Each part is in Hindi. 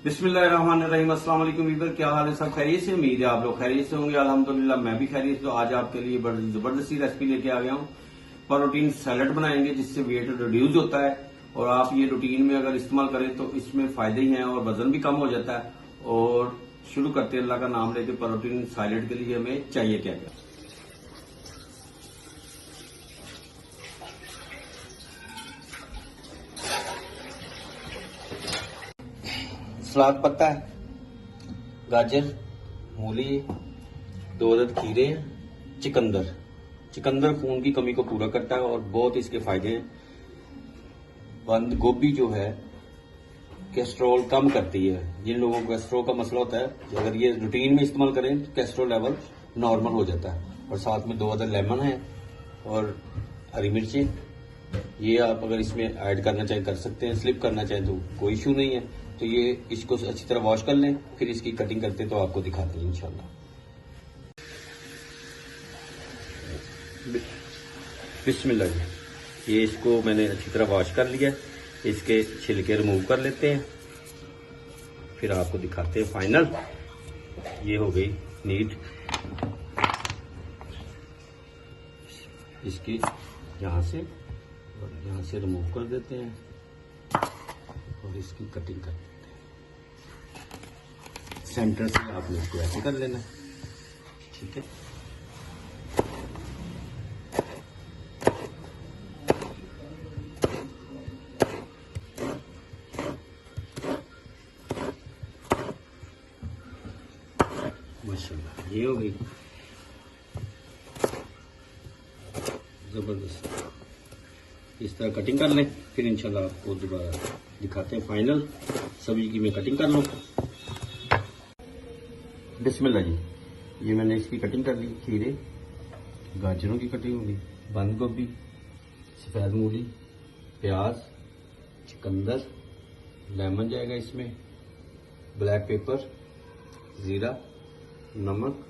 बिस्मिल्लाहिर्रहमानिर्रहीम। अस्सलाम वालेकुम वीवर, क्या हाल है? सब खैरियत से? उम्मीद है आप लोग खैरियत से होंगे। अल्हम्दुलिल्लाह मैं भी खैरियत से। तो आज आपके लिए बड़ी जबरदस्ती रेसिपी लेके आ गया हूँ। प्रोटीन सैलड बनाएंगे जिससे वेट रिड्यूस होता है, और आप ये रूटीन में अगर इस्तेमाल करें तो इसमें फायदे ही हैं और वजन भी कम हो जाता है। और शुरू करते हैं अल्लाह का नाम लेके। प्रोटीन सैलड के लिए हमें चाहिए क्या क्या? सलाद पत्ता है, गाजर, मूली, 2 अदद खीरे, चिकंदर। चिकंदर खून की कमी को पूरा करता है और बहुत इसके फायदे हैं। बंद गोभी जो है कोलेस्ट्रॉल कम करती है। जिन लोगों को कोलेस्ट्रॉल का मसला होता है, अगर ये रूटीन में इस्तेमाल करें तो कोलेस्ट्रॉल लेवल नॉर्मल हो जाता है। और साथ में 2 अदद लेमन है और हरी मिर्ची। ये आप अगर इसमें ऐड करना चाहें कर सकते हैं, स्लिप करना चाहें तो कोई इशू नहीं है। तो ये इसको अच्छी तरह वॉश कर लें, फिर इसकी कटिंग करते तो आपको दिखाते हैं इंशाल्लाह। बिस्मिल्लाह जी, ये इसको मैंने अच्छी तरह वॉश कर लिया। इसके छिलके रिमूव कर लेते हैं, फिर आपको दिखाते हैं फाइनल। ये हो गई नीट। इसकी यहाँ से रिमूव कर देते हैं और इसकी कटिंग कर देते हैं। सेंटर से आपने इसको ऐसे कर लेना है, ठीक है। माशाल्लाह, ये हो गई जबरदस्त। इस तरह कटिंग कर लें, फिर इंशाल्लाह आपको दोबारा दिखाते हैं फाइनल। सभी की मैं कटिंग कर लूँ। बिस्मिल्लाह जी, ये मैंने इसकी कटिंग कर ली। खीरे, गाजरों की कटिंग होगी, बंद गोभी, सफ़ेद मूली, प्याज, चिकंदर, लेमन जाएगा इसमें, ब्लैक पेपर, ज़ीरा, नमक,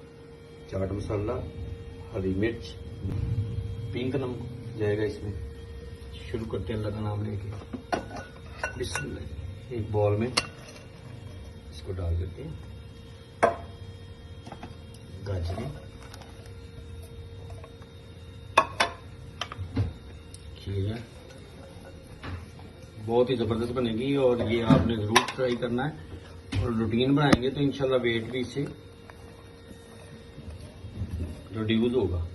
चाट मसाला, हरी मिर्च, पिंक नमक जाएगा इसमें। शुरू करते हैं अल्लाह का नाम लेके। बिस्मिल्लाह। एक बॉल में इसको डाल देते हैं। गाजरें, खीरा, बहुत ही जबरदस्त बनेगी और ये आपने जरूर ट्राई करना है। और रूटीन बनाएंगे तो इंशाल्लाह वेट भी इससे रिड्यूस होगा।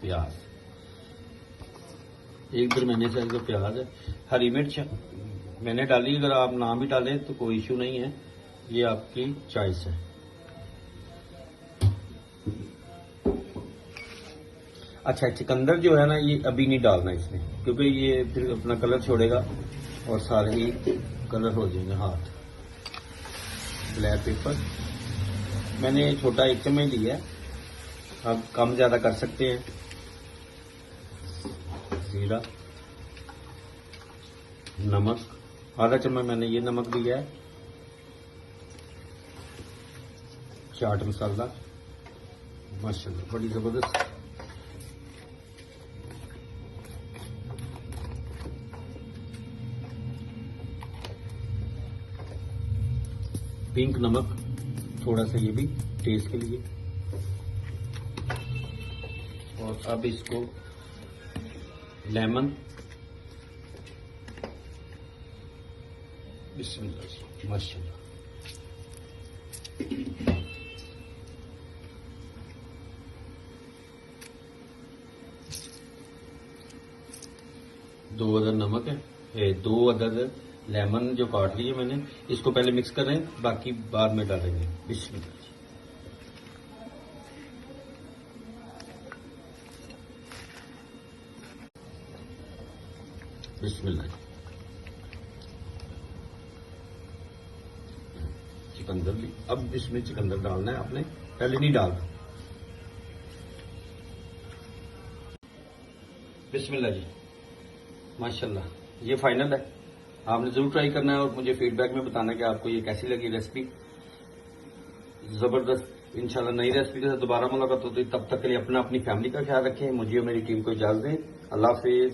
प्याज, एक दरमियाने साइज का प्याज है। हरी मिर्च मैंने डाली, अगर आप ना भी डालें तो कोई इशू नहीं है, ये आपकी चॉइस है। अच्छा, चिकंदर जो है ना, ये अभी नहीं डालना इसमें, क्योंकि ये फिर अपना कलर छोड़ेगा और सारे ही कलर हो जाएंगे हाथ। ब्लैक पेपर मैंने छोटा 1 चम्मच लिया है, आप कम ज़्यादा कर सकते हैं। जीरा, नमक, आधा चम्मच मैंने ये नमक लिया है। चाट मसाला, माशाल्लाह बड़ी जबरदस्त। पिंक नमक थोड़ा सा, ये भी टेस्ट के लिए। और अब इसको लेमन, बिस्मिल्लाह, माशाल्लाह। दो अदद नमक है, 2 अदद लेमन जो काट लिए मैंने, इसको पहले मिक्स कर रहे हैं, बाकी बाद में डालेंगे। बिस्मिल्लाह। बिस्मिल्लाह। चिकंदर भी, अब इसमें चिकंदर डालना है आपने, पहले नहीं डालना। बिस्मिल्लाह जी, माशाल्लाह ये फाइनल है। आपने जरूर ट्राई करना है और मुझे फीडबैक में बताना कि आपको ये कैसी लगी रेसिपी। जबरदस्त। इंशाल्लाह नई रेसिपी के साथ दोबारा मुलाकात होती है। तब तक के लिए अपनी फैमिली का ख्याल रखें। मुझे और मेरी टीम को इजाजत दें। अल्लाह हाफिज।